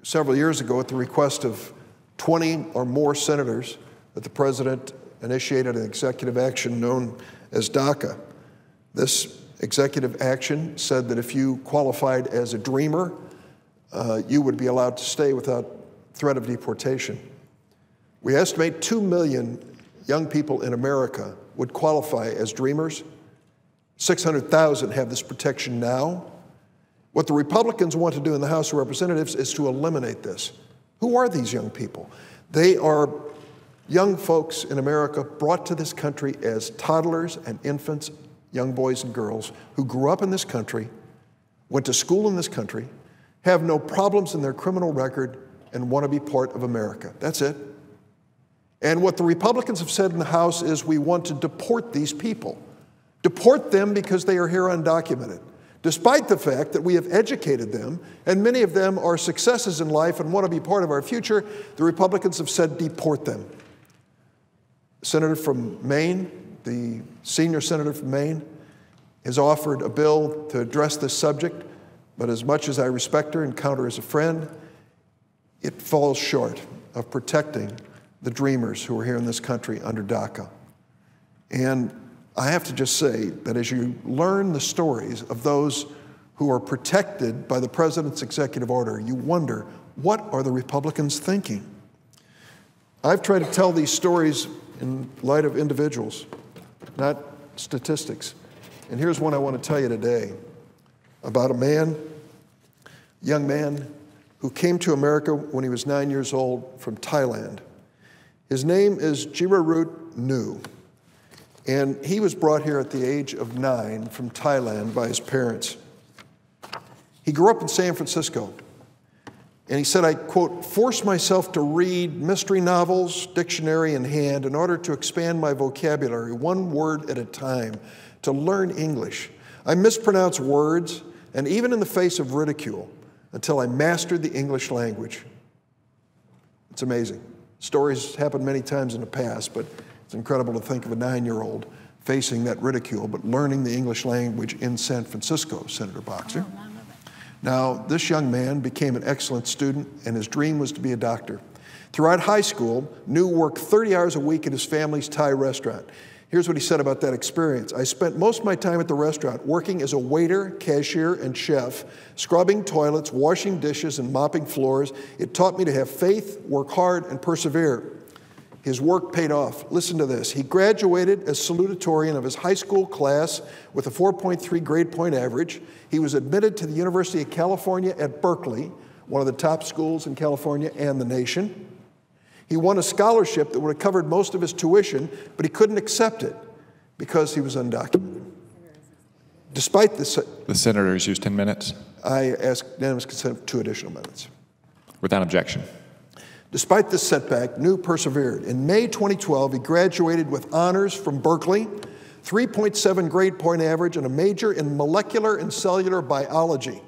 several years ago, at the request of 20 or more senators, that the president initiated an executive action known as DACA. This executive action said that if you qualified as a dreamer, you would be allowed to stay without threat of deportation. We estimate 2 million young people in America would qualify as dreamers. 600,000 have this protection now. What the Republicans want to do in the House of Representatives is to eliminate this. Who are these young people? They are young folks in America brought to this country as toddlers and infants, young boys and girls who grew up in this country, went to school in this country, have no problems in their criminal record, and want to be part of America. That's it. And what the Republicans have said in the House is we want to deport these people. Deport them because they are here undocumented, despite the fact that we have educated them, and many of them are successes in life and want to be part of our future. The Republicans have said deport them. The senator from Maine, the senior senator from Maine, has offered a bill to address this subject, but as much as I respect her and count her as a friend, it falls short of protecting the dreamers who are here in this country under DACA. And I have to just say that as you learn the stories of those who are protected by the president's executive order, you wonder, what are the Republicans thinking? I've tried to tell these stories in light of individuals, not statistics. And here's one I want to tell you today about a young man who came to America when he was 9 years old from Thailand. His name is Jirarut Nu, and he was brought here at the age of 9 from Thailand by his parents. He grew up in San Francisco, and he said, I, quote, forced myself to read mystery novels, dictionary in hand, in order to expand my vocabulary, one word at a time, to learn English. I mispronounced words, and even in the face of ridicule, until I mastered the English language. It's amazing. Stories happened many times in the past, but it's incredible to think of a 9-year-old facing that ridicule, but learning the English language in San Francisco, Senator Boxer. Now, this young man became an excellent student, and his dream was to be a doctor. Throughout high school, Nu worked 30 hours a week at his family's Thai restaurant. Here's what he said about that experience. I spent most of my time at the restaurant working as a waiter, cashier, and chef, scrubbing toilets, washing dishes, and mopping floors. It taught me to have faith, work hard, and persevere. His work paid off. Listen to this. He graduated as salutatorian of his high school class with a 4.3 grade point average. He was admitted to the University of California at Berkeley, one of the top schools in California and the nation. He won a scholarship that would have covered most of his tuition, but he couldn't accept it because he was undocumented. Despite this... The senators used 10 minutes. I ask unanimous consent of 2 additional minutes. Without objection. Despite this setback, Nu persevered. In May 2012, he graduated with honors from Berkeley, 3.7 grade point average, and a major in Molecular and Cellular Biology.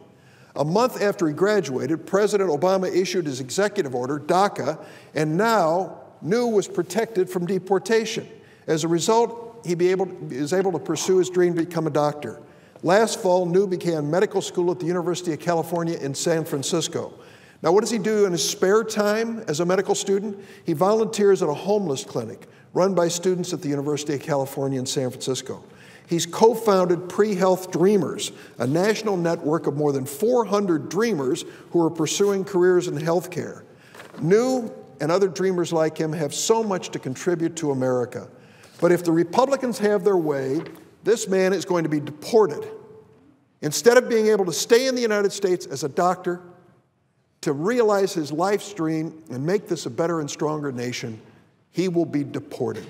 A month after he graduated, President Obama issued his executive order, DACA, and now Nu was protected from deportation. As a result, he is able to pursue his dream to become a doctor. Last fall, Nu began medical school at the University of California in San Francisco. Now, what does he do in his spare time as a medical student? He volunteers at a homeless clinic run by students at the University of California in San Francisco. He's co-founded Pre-Health Dreamers, a national network of more than 400 dreamers who are pursuing careers in healthcare. Nu and other dreamers like him have so much to contribute to America. But if the Republicans have their way, this man is going to be deported. Instead of being able to stay in the United States as a doctor, to realize his life's dream and make this a better and stronger nation, he will be deported.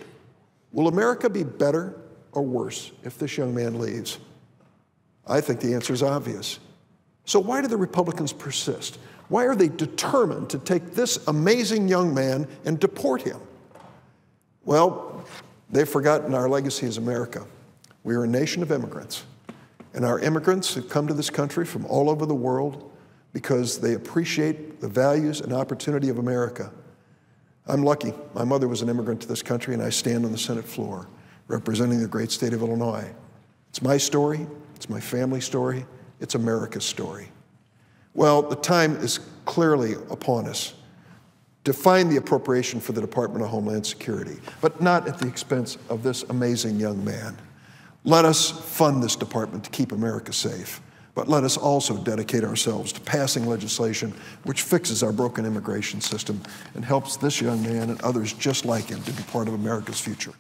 Will America be better or worse if this young man leaves? I think the answer is obvious. So why do the Republicans persist? Why are they determined to take this amazing young man and deport him? Well, they've forgotten our legacy as America. We are a nation of immigrants, and our immigrants have come to this country from all over the world because they appreciate the values and opportunity of America. I'm lucky. My mother was an immigrant to this country, and I stand on the Senate floor representing the great state of Illinois. It's my story. It's my family's story. It's America's story. Well, the time is clearly upon us to find the appropriation for the Department of Homeland Security, but not at the expense of this amazing young man. Let us fund this department to keep America safe, but let us also dedicate ourselves to passing legislation which fixes our broken immigration system and helps this young man and others just like him to be part of America's future.